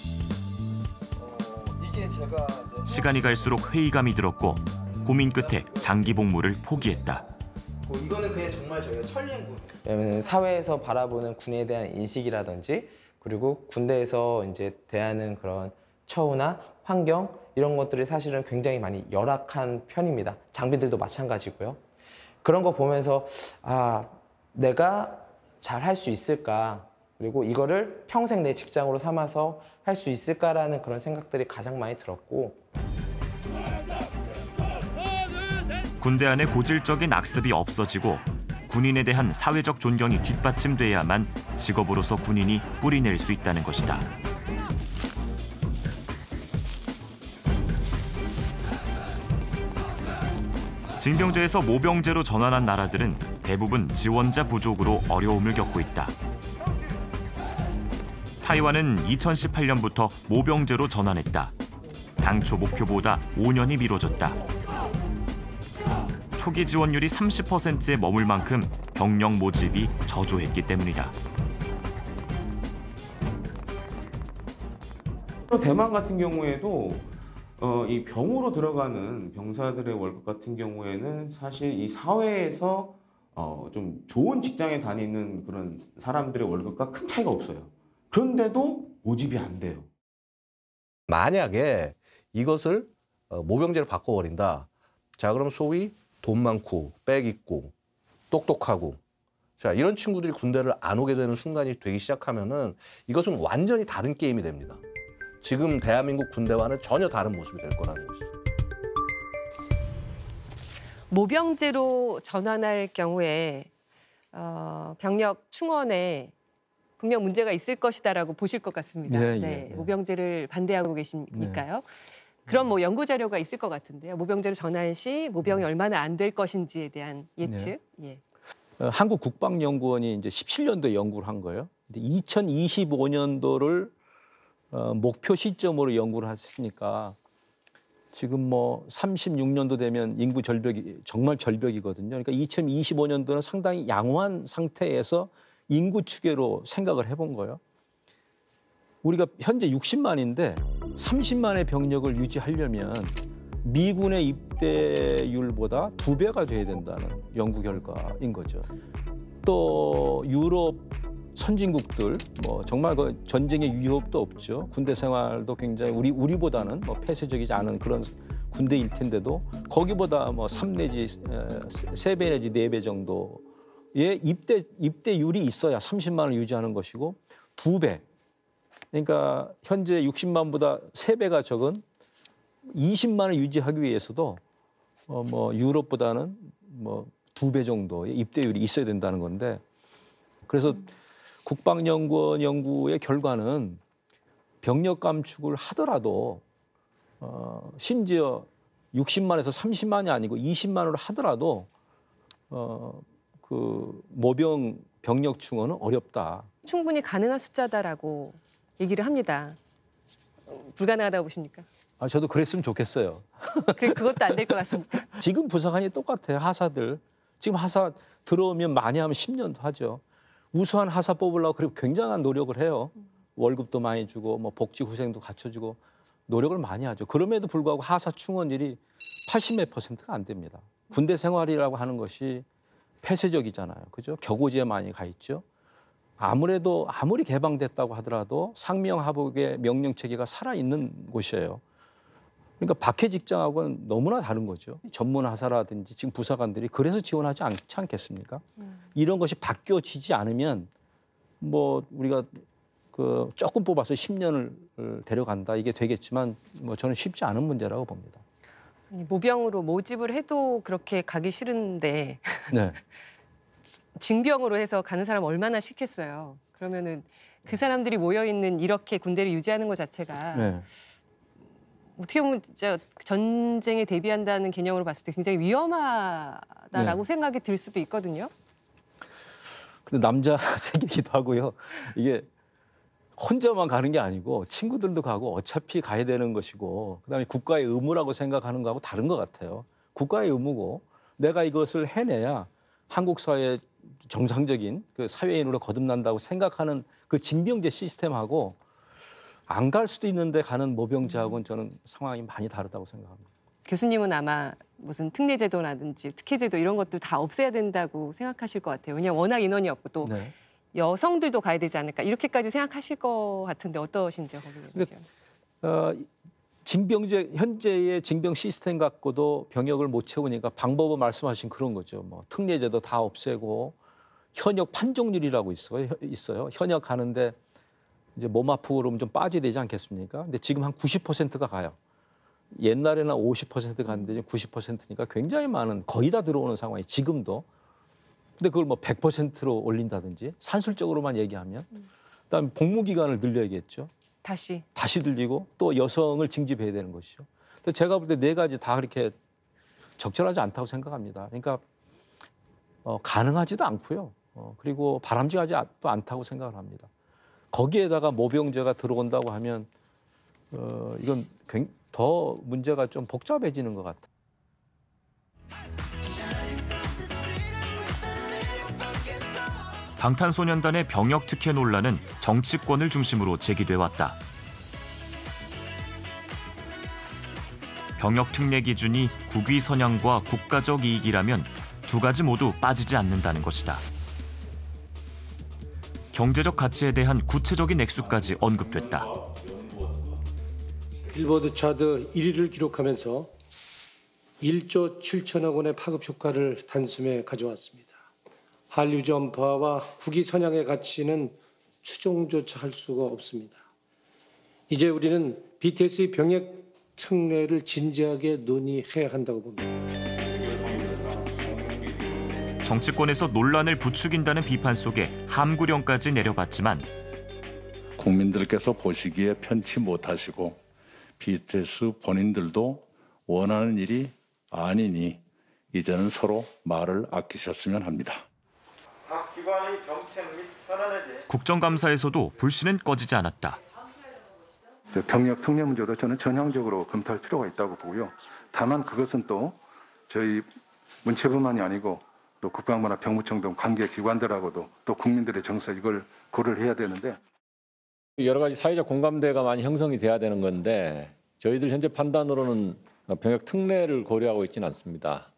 이게 제가 시간이 갈수록 회의감이 들었고 고민 끝에 장기 복무를 포기했다. 이거는 그냥 정말 저희가 천리행군. 왜냐면 사회에서 바라보는 군에 대한 인식이라든지 그리고 군대에서 이제 대하는 그런 처우나 환경 이런 것들이 사실은 굉장히 많이 열악한 편입니다. 장비들도 마찬가지고요. 그런 거 보면서 아, 내가 잘 할 수 있을까? 그리고 이거를 평생 내 직장으로 삼아서 할 수 있을까라는 그런 생각들이 가장 많이 들었고. 군대 안에 고질적인 악습이 없어지고 군인에 대한 사회적 존경이 뒷받침돼야만 직업으로서 군인이 뿌리낼 수 있다는 것이다. 징병제에서 모병제로 전환한 나라들은 대부분 지원자 부족으로 어려움을 겪고 있다. 타이완은 2018년부터 모병제로 전환했다. 당초 목표보다 5년이 미뤄졌다. 초기 지원율이 30%에 머물 만큼 병력 모집이 저조했기 때문이다. 대만 같은 경우에도 이 병으로 들어가는 병사들의 월급 같은 경우에는 사실 이 사회에서 좀 좋은 직장에 다니는 그런 사람들의 월급과 큰 차이가 없어요. 그런데도 모집이 안 돼요. 만약에 이것을 모병제로 바꿔버린다. 자, 그럼 소위 돈 많고 백 있고 똑똑하고 자 이런 친구들이 군대를 안 오게 되는 순간이 되기 시작하면은 이것은 완전히 다른 게임이 됩니다. 지금 대한민국 군대와는 전혀 다른 모습이 될 거라는 것이죠. 모병제로 전환할 경우에 병력 충원에 분명 문제가 있을 것이다라고 보실 것 같습니다. 네, 모병제를 반대하고 계시니까요. 그럼 뭐 연구 자료가 있을 것 같은데요. 모병제로 전환 시 모병이 얼마나 안 될 것인지에 대한 예측. 예. 한국 국방연구원이 이제 17년도에 연구를 한 거예요. 2025년도를 목표 시점으로 연구를 했으니까 지금 뭐 36년도 되면 인구 절벽이 정말 절벽이거든요. 그러니까 2025년도는 상당히 양호한 상태에서 인구 추계로 생각을 해본 거예요. 우리가 현재 60만인데 30만의 병력을 유지하려면 미군의 입대율보다 2배가 돼야 된다는 연구 결과인 거죠. 또 유럽 선진국들 뭐 정말 그 전쟁의 위협도 없죠. 군대 생활도 굉장히 우리보다는 뭐 폐쇄적이지 않은 그런 군대일 텐데도 거기보다 뭐 3 내지 3배 내지 4배 정도의 입대율이 있어야 30만을 유지하는 것이고 2배. 그러니까 현재 60만보다 3배가 적은 20만을 유지하기 위해서도 뭐 유럽보다는 뭐 2배 정도의 입대율이 있어야 된다는 건데 그래서 국방연구원 연구의 결과는 병력 감축을 하더라도 심지어 60만에서 30만이 아니고 20만으로 하더라도 그 모병 병력 충원은 어렵다. 충분히 가능한 숫자다라고 얘기를 합니다. 불가능하다고 보십니까? 저도 그랬으면 좋겠어요. 그것도 안 될 것 같습니까? 지금 부사관이 똑같아요. 하사들. 지금 하사 들어오면 많이 하면 10년도 하죠. 우수한 하사 뽑으려고 그리고 굉장한 노력을 해요. 월급도 많이 주고 뭐 복지 후생도 갖춰주고 노력을 많이 하죠. 그럼에도 불구하고 하사 충원율이 80몇 %가 안 됩니다. 군대 생활이라고 하는 것이 폐쇄적이잖아요. 그죠? 격오지에 많이 가 있죠. 아무래도 아무리 개방됐다고 하더라도 상명하복의 명령 체계가 살아있는 곳이에요. 그러니까 박해 직장하고는 너무나 다른 거죠. 전문 하사라든지 지금 부사관들이 그래서 지원하지 않지 않겠습니까? 이런 것이 바뀌어지지 않으면 뭐 우리가 그 조금 뽑아서 10년을 데려간다 이게 되겠지만 뭐 저는 쉽지 않은 문제라고 봅니다. 모병으로 모집을 해도 그렇게 가기 싫은데 네. 징병으로 해서 가는 사람 얼마나 싫겠어요. 그러면은 그 사람들이 모여 있는 이렇게 군대를 유지하는 것 자체가 네. 어떻게 보면 진짜 전쟁에 대비한다는 개념으로 봤을 때 굉장히 위험하다라고 생각이 들 수도 있거든요. 근데 남자 세계이기도 하고요. 이게 혼자만 가는 게 아니고 친구들도 가고 어차피 가야 되는 것이고 그다음에 국가의 의무라고 생각하는 거하고 다른 것 같아요. 국가의 의무고 내가 이것을 해내야 한국 사회에 정상적인 그 사회인으로 거듭난다고 생각하는 그 징병제 시스템하고 안 갈 수도 있는데 가는 모병제하고는 저는 상황이 많이 다르다고 생각합니다. 교수님은 아마 무슨 특례제도라든지 특혜제도 이런 것들 다 없애야 된다고 생각하실 것 같아요. 왜냐하면 워낙 인원이 없고 또 네. 여성들도 가야 되지 않을까 이렇게까지 생각하실 것 같은데 어떠신지요? 징병제 현재의 징병 시스템 갖고도 병역을 못 채우니까 방법은 말씀하신 그런 거죠. 뭐 특례제도 다 없애고 현역 판정률이라고 있어요. 현역 가는데 이제 몸 아프고 그러면 좀 빠져야 되지 않겠습니까? 근데 지금 한 90%가 가요. 옛날에는 50% 갔는데 지금 90%니까 굉장히 많은 거의 다 들어오는 상황이 지금도. 근데 그걸 뭐 100%로 올린다든지 산술적으로만 얘기하면 그다음에 복무 기간을 늘려야겠죠. 다시 늘리고 또 여성을 징집해야 되는 것이죠. 근데 제가 볼 때 네 가지 다 그렇게 적절하지 않다고 생각합니다. 그러니까 가능하지도 않고요. 그리고 바람직하지도 않다고 생각을 합니다. 거기에다가 모병제가 들어온다고 하면 이건 더 문제가 좀 복잡해지는 것 같아요. 방탄소년단의 병역 특혜 논란은 정치권을 중심으로 제기돼 왔다. 병역 특례 기준이 국위 선양과 국가적 이익이라면 두 가지 모두 빠지지 않는다는 것이다. 경제적 가치에 대한 구체적인 액수까지 언급됐다. 빌보드 차트 1위를 기록하면서 1조 7천억 원의 파급 효과를 단숨에 가져왔습니다. 한류 전파와 국위 선양의 가치는 추정조차 할 수가 없습니다. 이제 우리는 BTS의 병역 특례를 진지하게 논의해야 한다고 봅니다. 정치권에서 논란을 부추긴다는 비판 속에 함구령까지 내려봤지만 국민들께서 보시기에 편치 못하시고 BTS 본인들도 원하는 일이 아니니 이제는 서로 말을 아끼셨으면 합니다. 각 기관의 정책 및 현안에 대해 국정감사에서도 불씨는 꺼지지 않았다. 병역 특례 문제도 저는 전향적으로 검토할 필요가 있다고 보고요. 다만 그것은 또 저희 문체부만이 아니고 또 국방부나 병무청 등 관계 기관들하고도 또 국민들의 정서 이걸 고려를 해야 되는데 여러 가지 사회적 공감대가 많이 형성이 돼야 되는 건데 저희들 현재 판단으로는 병역 특례를 고려하고 있지는 않습니다.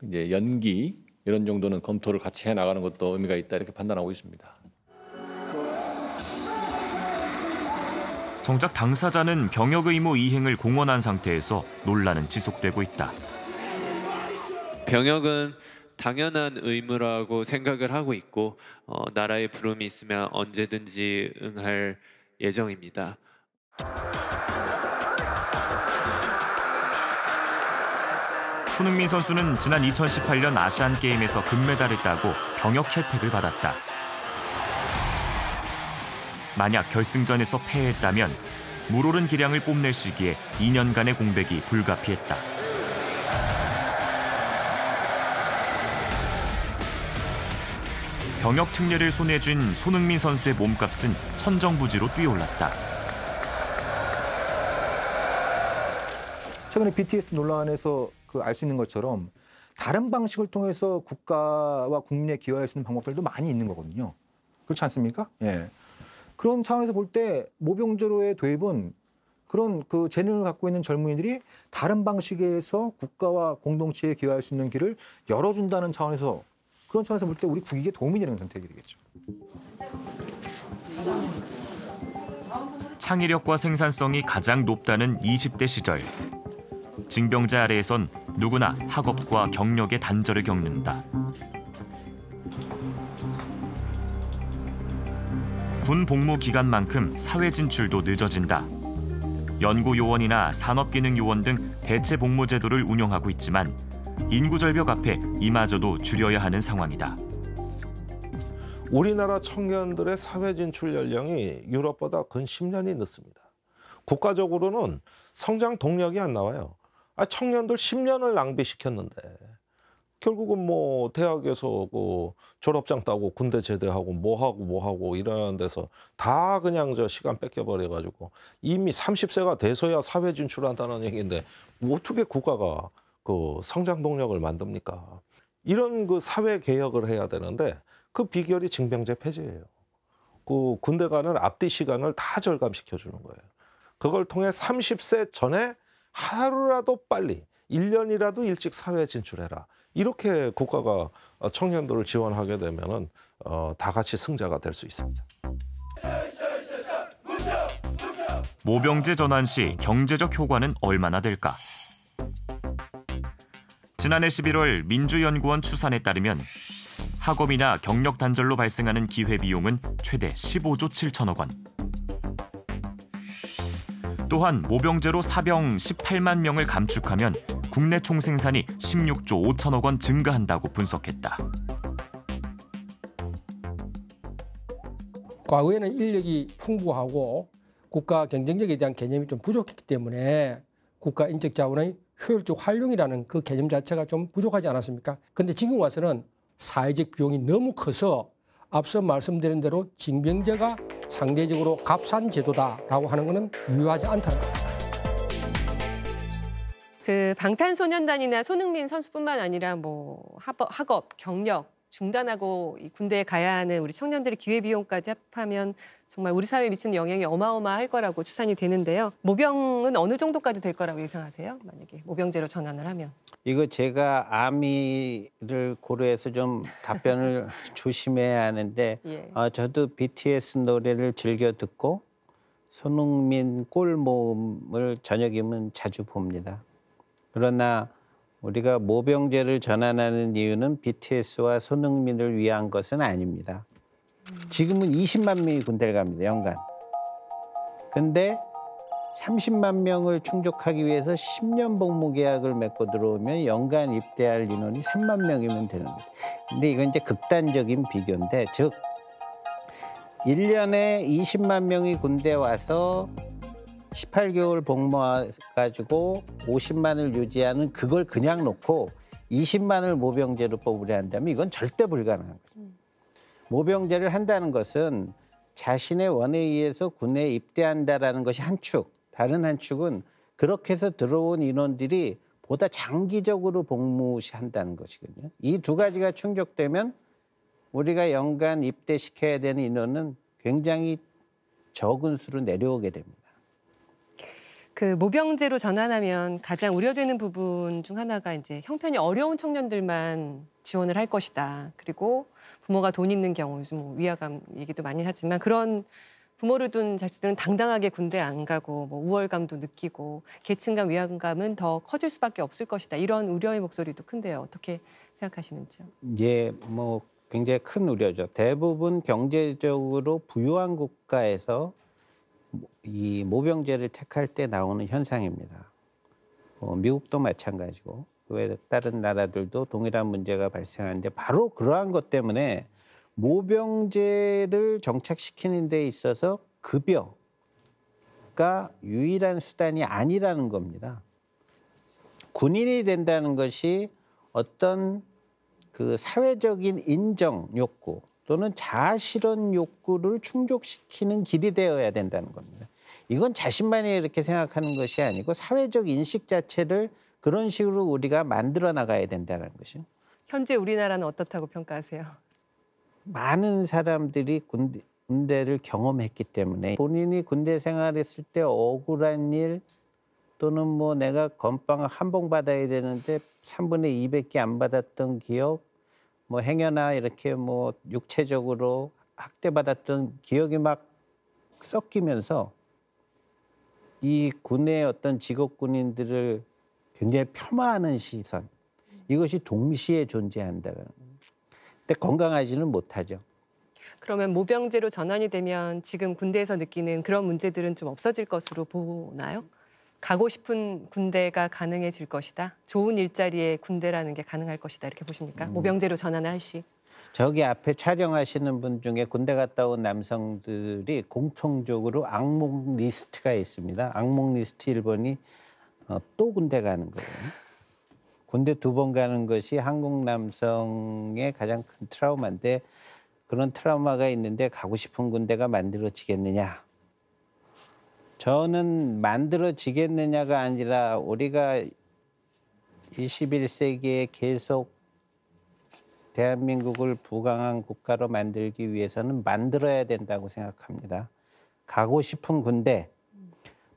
이제 연기 이런 정도는 검토를 같이 해 나가는 것도 의미가 있다 이렇게 판단하고 있습니다. 정작 당사자는 병역 의무 이행을 공언한 상태에서 논란은 지속되고 있다. 병역은 당연한 의무라고 생각을 하고 있고 나라의 부름이 있으면 언제든지 응할 예정입니다. 손흥민 선수는 지난 2018년 아시안게임에서 금메달을 따고 병역 혜택을 받았다. 만약 결승전에서 패했다면 물오른 기량을 뽐낼 시기에 2년간의 공백이 불가피했다. 병역 특례를 손에 쥔 손흥민 선수의 몸값은 천정부지로 뛰어올랐다. 최근에 BTS 논란에서 알 수 있는 것처럼 다른 방식을 통해서 국가와 국민에 기여할 수 있는 방법들도 많이 있는 거거든요. 그렇지 않습니까? 예. 그런 차원에서 볼 때 모병제로의 도입은 그런 그 재능을 갖고 있는 젊은이들이 다른 방식에서 국가와 공동체에 기여할 수 있는 길을 열어준다는 차원에서 그런 차원에서 볼 때 우리 국익에 도움이 되는 선택이 되겠죠. 창의력과 생산성이 가장 높다는 20대 시절. 징병제 아래에선 누구나 학업과 경력의 단절을 겪는다. 군 복무 기간만큼 사회 진출도 늦어진다. 연구요원이나 산업기능요원 등 대체 복무 제도를 운영하고 있지만 인구 절벽 앞에 이마저도 줄여야 하는 상황이다. 우리나라 청년들의 사회 진출 연령이 유럽보다 근 10년이 늦습니다. 국가적으로는 성장 동력이 안 나와요. 청년들 10년을 낭비시켰는데 결국은 뭐 대학에서 그 졸업장 따고 군대 제대하고 뭐하고 이러는 데서 다 그냥 저 시간 뺏겨버려 가지고 이미 30세가 돼서야 사회 진출한다는 얘기인데 어떻게 국가가 그 성장 동력을 만듭니까? 이런 그 사회 개혁을 해야 되는데 그 비결이 징병제 폐지예요. 그 군대 가는 앞뒤 시간을 다 절감시켜 주는 거예요. 그걸 통해 30세 전에 하루라도 빨리 1년이라도 일찍 사회에 진출해라. 이렇게 국가가 청년들을 지원하게 되면은 다 같이 승자가 될 수 있습니다. 모병제 전환 시 경제적 효과는 얼마나 될까? 지난해 11월 민주연구원 추산에 따르면 학업이나 경력 단절로 발생하는 기회비용은 최대 15조 7천억 원. 또한 모병제로 사병 18만 명을 감축하면 국내 총생산이 16조 5천억 원 증가한다고 분석했다. 과거에는 인력이 풍부하고 국가 경쟁력에 대한 개념이 좀 부족했기 때문에 국가 인적 자원의 효율적 활용이라는 그 개념 자체가 좀 부족하지 않았습니까? 그런데 지금 와서는 사회적 비용이 너무 커서 앞서 말씀드린 대로 징병제가 상대적으로 값싼 제도다라고 하는 것은 유효하지 않다는 겁니다. 그 방탄소년단이나 손흥민 선수뿐만 아니라 뭐 학업, 경력 중단하고 군대에 가야 하는 우리 청년들의 기회비용까지 합하면 정말 우리 사회에 미치는 영향이 어마어마할 거라고 추산이 되는데요. 모병은 어느 정도까지 될 거라고 예상하세요? 만약에 모병제로 전환을 하면. 이거 제가 아미를 고려해서 좀 답변을 조심해야 하는데 예. 저도 BTS 노래를 즐겨 듣고 손흥민 골 모음을 저녁이면 자주 봅니다. 그러나 우리가 모병제를 전환하는 이유는 BTS와 손흥민을 위한 것은 아닙니다. 지금은 20만 명이 군대를 갑니다, 연간. 근데 30만 명을 충족하기 위해서 10년 복무 계약을 맺고 들어오면 연간 입대할 인원이 3만 명이면 되는 거죠. 근데 이건 이제 극단적인 비교인데, 즉 1년에 20만 명이 군대 와서 18개월 복무해가지고 50만을 유지하는 그걸 그냥 놓고 20만을 모병제로 뽑으려 한다면 이건 절대 불가능한 거죠. 모병제를 한다는 것은 자신의 원에 의해서 군에 입대한다라는 것이 한 축, 다른 한 축은 그렇게 해서 들어온 인원들이 보다 장기적으로 복무한다는 것이거든요. 이 두 가지가 충족되면 우리가 연간 입대시켜야 되는 인원은 굉장히 적은 수로 내려오게 됩니다. 그 모병제로 전환하면 가장 우려되는 부분 중 하나가 이제 형편이 어려운 청년들만 지원을 할 것이다. 그리고 부모가 돈 있는 경우, 요즘 뭐 위화감 얘기도 많이 하지만 그런 부모를 둔 자식들은 당당하게 군대 안 가고 뭐 우월감도 느끼고 계층간 위화감은 더 커질 수밖에 없을 것이다. 이런 우려의 목소리도 큰데요. 어떻게 생각하시는지요? 예, 뭐 굉장히 큰 우려죠. 대부분 경제적으로 부유한 국가에서 이 모병제를 택할 때 나오는 현상입니다. 미국도 마찬가지고 왜 다른 나라들도 동일한 문제가 발생하는데 바로 그러한 것 때문에 모병제를 정착시키는 데 있어서 급여가 유일한 수단이 아니라는 겁니다. 군인이 된다는 것이 어떤 그 사회적인 인정 욕구 또는 자아실현 욕구를 충족시키는 길이 되어야 된다는 겁니다. 이건 자신만이 이렇게 생각하는 것이 아니고 사회적 인식 자체를 그런 식으로 우리가 만들어 나가야 된다는 것이요. 현재 우리나라는 어떻다고 평가하세요? 많은 사람들이 군대를 경험했기 때문에 본인이 군대 생활했을 때 억울한 일 또는 뭐 내가 건빵 한 봉 받아야 되는데 3분의 2밖에 안 받았던 기억, 뭐 행여나 이렇게 뭐 육체적으로 학대받았던 기억이 막 섞이면서 이 군의 어떤 직업군인들을 굉장히 폄하하는 시선, 이것이 동시에 존재한다는. 근데 건강하지는 못하죠. 그러면 모병제로 전환이 되면 지금 군대에서 느끼는 그런 문제들은 좀 없어질 것으로 보나요? 가고 싶은 군대가 가능해질 것이다. 좋은 일자리에 군대라는 게 가능할 것이다. 이렇게 보십니까? 모병제로 전환을 할 시. 저기 앞에 촬영하시는 분 중에 군대 갔다 온 남성들이 공통적으로 악몽 리스트가 있습니다. 악몽 리스트 1번이 또 군대 가는 거예요. 군대 2번 가는 것이 한국 남성의 가장 큰 트라우마인데 그런 트라우마가 있는데 가고 싶은 군대가 만들어지겠느냐. 저는 만들어지겠느냐가 아니라 우리가 21세기에 계속 대한민국을 부강한 국가로 만들기 위해서는 만들어야 된다고 생각합니다. 가고 싶은 군대,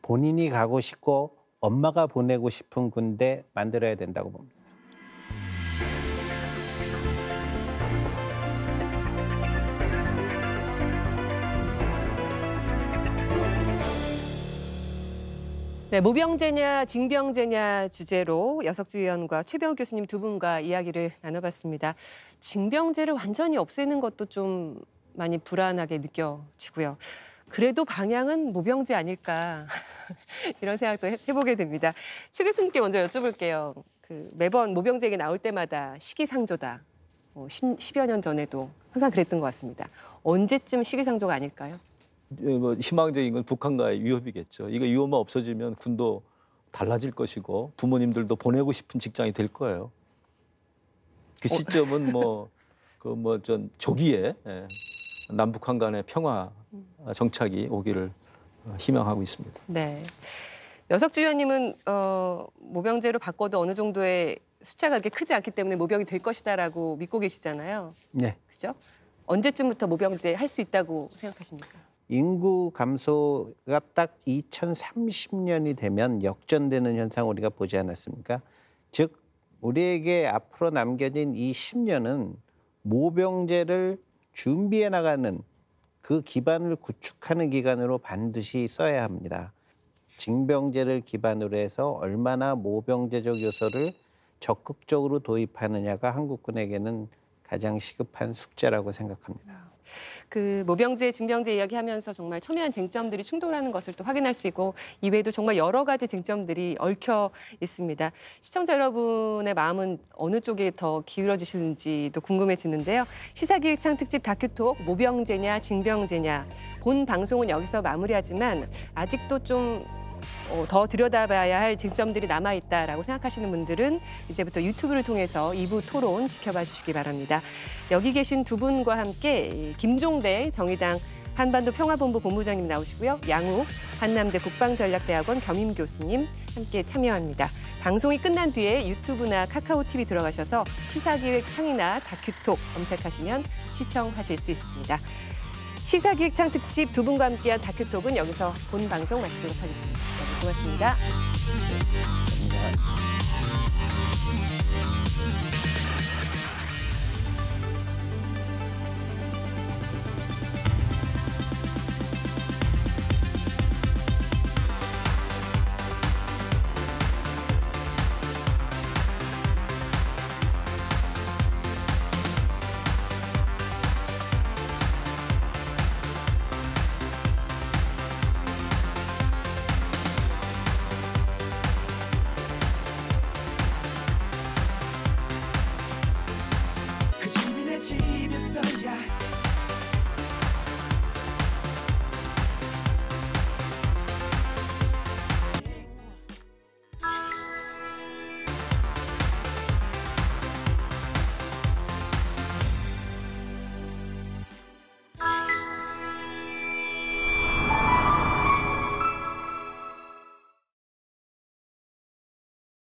본인이 가고 싶고 엄마가 보내고 싶은 군대 만들어야 된다고 봅니다. 네, 모병제냐 징병제냐 주제로 여석주 의원과 최병욱 교수님 두 분과 이야기를 나눠봤습니다. 징병제를 완전히 없애는 것도 좀 많이 불안하게 느껴지고요. 그래도 방향은 모병제 아닐까 이런 생각도 해보게 됩니다. 최 교수님께 먼저 여쭤볼게요. 매번 모병제 얘기 나올 때마다 시기상조다. 10여 년 전에도 항상 그랬던 것 같습니다. 언제쯤 시기상조가 아닐까요? 희망적인 건 북한과의 위협이겠죠. 이거 위협만 없어지면 군도 달라질 것이고 부모님들도 보내고 싶은 직장이 될 거예요. 그 시점은 전 조기에 남북한 간의 평화 정착이 오기를 희망하고 있습니다. 네, 여석주 의원님은 모병제로 바꿔도 어느 정도의 숫자가 그렇게 크지 않기 때문에 모병이 될 것이다라고 믿고 계시잖아요. 네. 그죠? 언제쯤부터 모병제 할 수 있다고 생각하십니까? 인구 감소가 딱 2030년이 되면 역전되는 현상을 우리가 보지 않았습니까? 즉 우리에게 앞으로 남겨진 이 10년은 모병제를 준비해 나가는 그 기반을 구축하는 기간으로 반드시 써야 합니다. 징병제를 기반으로 해서 얼마나 모병제적 요소를 적극적으로 도입하느냐가 한국군에게는 가장 시급한 숙제라고 생각합니다. 모병제, 징병제 이야기하면서 정말 첨예한 쟁점들이 충돌하는 것을 또 확인할 수 있고 이외에도 정말 여러 가지 쟁점들이 얽혀 있습니다. 시청자 여러분의 마음은 어느 쪽에 더 기울어지시는지도 궁금해지는데요. 시사기획창 특집 다큐톡 모병제냐 징병제냐 본 방송은 여기서 마무리하지만 아직도 좀 더 들여다봐야 할 쟁점들이 남아있다라고 생각하시는 분들은 이제부터 유튜브를 통해서 2부 토론 지켜봐 주시기 바랍니다. 여기 계신 두 분과 함께 김종대 정의당 한반도 평화본부 본부장님 나오시고요. 양욱 한남대 국방전략대학원 겸임 교수님 함께 참여합니다. 방송이 끝난 뒤에 유튜브나 카카오 TV 들어가셔서 시사기획창이나 다큐톡 검색하시면 시청하실 수 있습니다. 시사기획창 특집 두 분과 함께한 다큐톡은 여기서 본 방송 마치도록 하겠습니다. 고맙습니다.